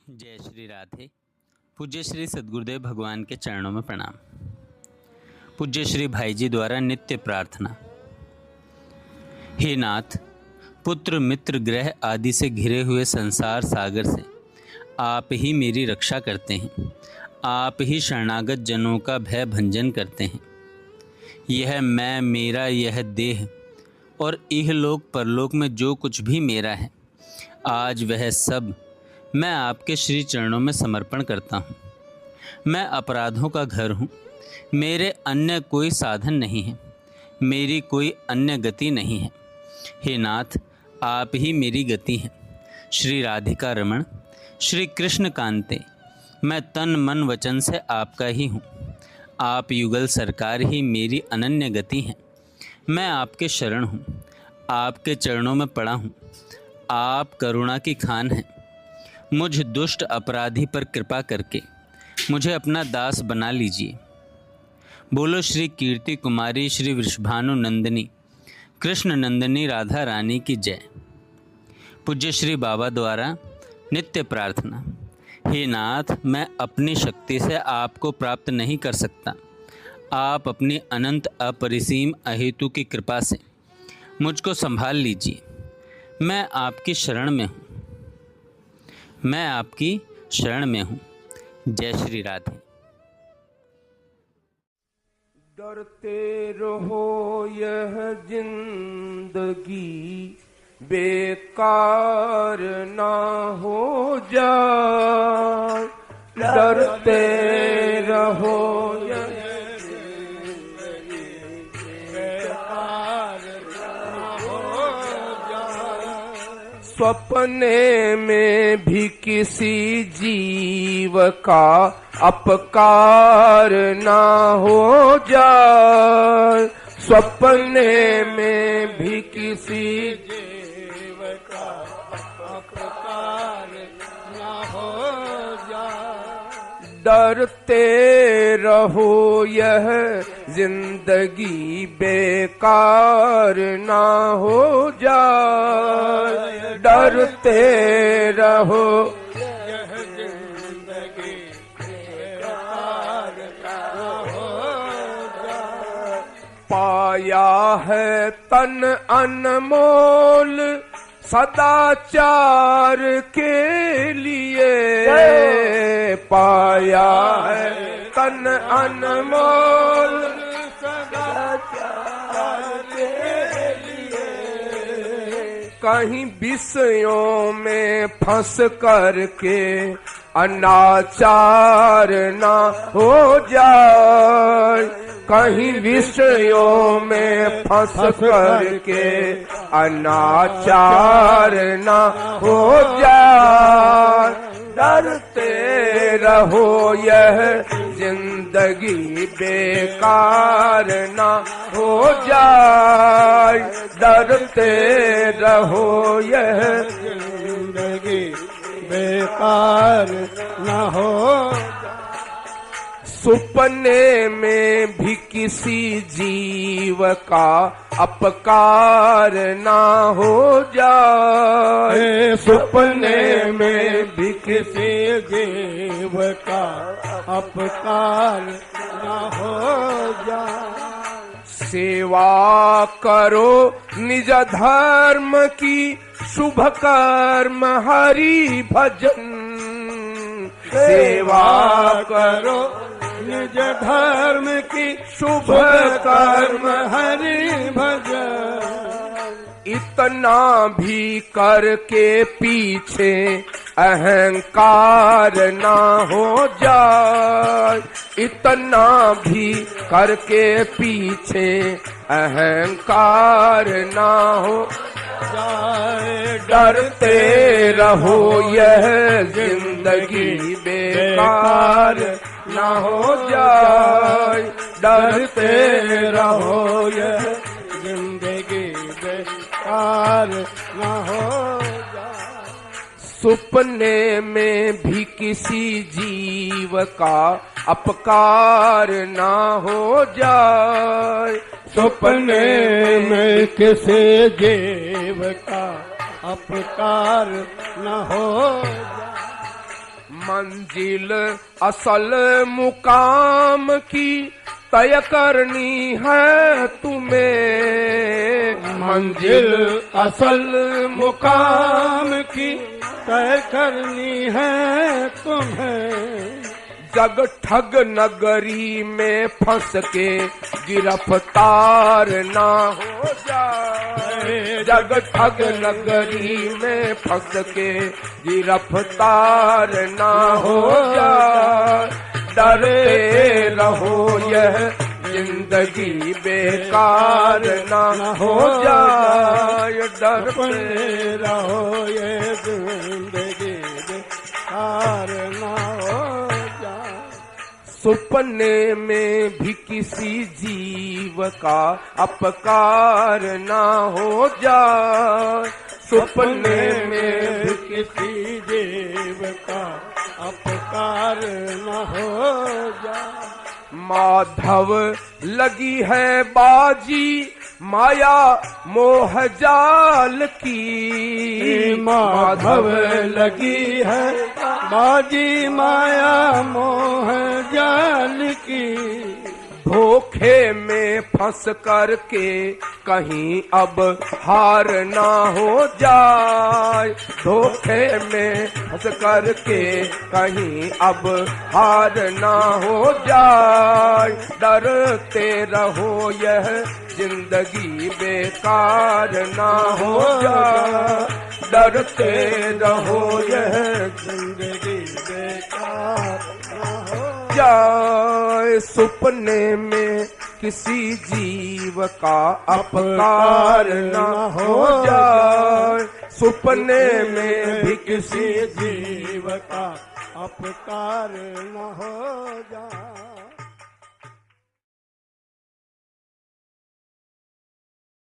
जय श्री राधे। पूज्य श्री सद्गुरुदेव भगवान के चरणों में प्रणाम। पूज्य श्री भाई जी द्वारा नित्य प्रार्थना। हे नाथ, पुत्र मित्र ग्रह आदि से घिरे हुए संसार सागर से आप ही मेरी रक्षा करते हैं। आप ही शरणागत जनों का भय भंजन करते हैं। यह मैं, मेरा यह देह और इहलोक परलोक में जो कुछ भी मेरा है, आज वह सब मैं आपके श्री चरणों में समर्पण करता हूँ। मैं अपराधों का घर हूँ। मेरे अन्य कोई साधन नहीं है, मेरी कोई अन्य गति नहीं है। हे नाथ, आप ही मेरी गति हैं। श्री राधिका रमण, श्री कृष्ण कांते, मैं तन मन वचन से आपका ही हूँ। आप युगल सरकार ही मेरी अनन्य गति हैं। मैं आपके शरण हूँ, आपके चरणों में पड़ा हूँ। आप करुणा की खान हैं। मुझ दुष्ट अपराधी पर कृपा करके मुझे अपना दास बना लीजिए। बोलो श्री कीर्ति कुमारी श्री वृषभानु नंदिनी कृष्ण नंदिनी राधा रानी की जय। पूज्य श्री बाबा द्वारा नित्य प्रार्थना। हे नाथ, मैं अपनी शक्ति से आपको प्राप्त नहीं कर सकता। आप अपनी अनंत अपरिसीम अहेतु की कृपा से मुझको संभाल लीजिए। मैं आपकी शरण में हूँ, मैं आपकी शरण में हूँ। जय श्री राधे। डरते रहो यह जिंदगी बेकार ना हो जाए। डरते रहो यह सपने में भी किसी जीव का अपकार ना हो जाए। सपने में भी किसी जीव का अपकार ना हो जाए। डरते रहो यह जिंदगी बेकार ना हो जाए। डरते रहो यह जिंदगी बेकार ना हो जाए। पाया है तन अनमोल सदाचार के लिए। पाया है तन अनमोल सदाचार के लिए। कहीं विषयों में फंस करके अनाचार ना हो जाए। कहीं विषयों में फंस करके अनाचार ना हो जाए। डरते रहो यह जिंदगी बेकार ना हो जाए। डरते रहो यह जिंदगी बेकार ना हो जाए। सपने में भी किसी जीव का अपकार ना हो जाए। सपने में भी किसी जीव का अपकार ना हो जाए। सेवा करो निज धर्म की, शुभ कर्म हरि भजन। सेवा करो निज धर्म की, शुभ कर्म हरि भजन। इतना भी करके पीछे अहंकार ना हो जाए। इतना भी करके पीछे अहंकार ना हो जाए। डरते रहो यह जिंदगी बेकार ना हो जाए। डरते रहो यह जिंदगी बेकार ना हो जाए। सपने में भी किसी जीव का अपकार ना हो जाए। सपने में किसी जीव का अपकार न हो जाए। मंजिल असल मुकाम की तय करनी है तुम्हें। मंजिल असल मुकाम की तय करनी है तुम्हें। जग ठग नगरी में फंस के गिरफ्तार ना हो जाए। जग ठग नगरी में फंस के गिरफ्तार ना हो जाए। डरते रहो यह जिंदगी बेकार ना हो जाए। डरते रहो ये जिंदगी बेकार ना हो जाए। सुपने में भी किसी जीव का अपकार ना हो जाए। सुपने में भी किसी जीव का अपकार न हो जाए। माधव लगी है बाजी माया मोह जाल की। माधव लगी है बाजी माया मोह जाल की। धोखे में फंस करके कहीं अब हार ना हो जाए। धोखे में फंस करके कहीं अब हार ना हो जाए। डरते रहो यह जिंदगी बेकार ना हो जाए। डरते रहो यह जिंदगी बेकार ना हो जाए। सुपने में किसी जीव का अपकार न हो जाए। सुपने में भी किसी जीव का अपकार न हो जाए।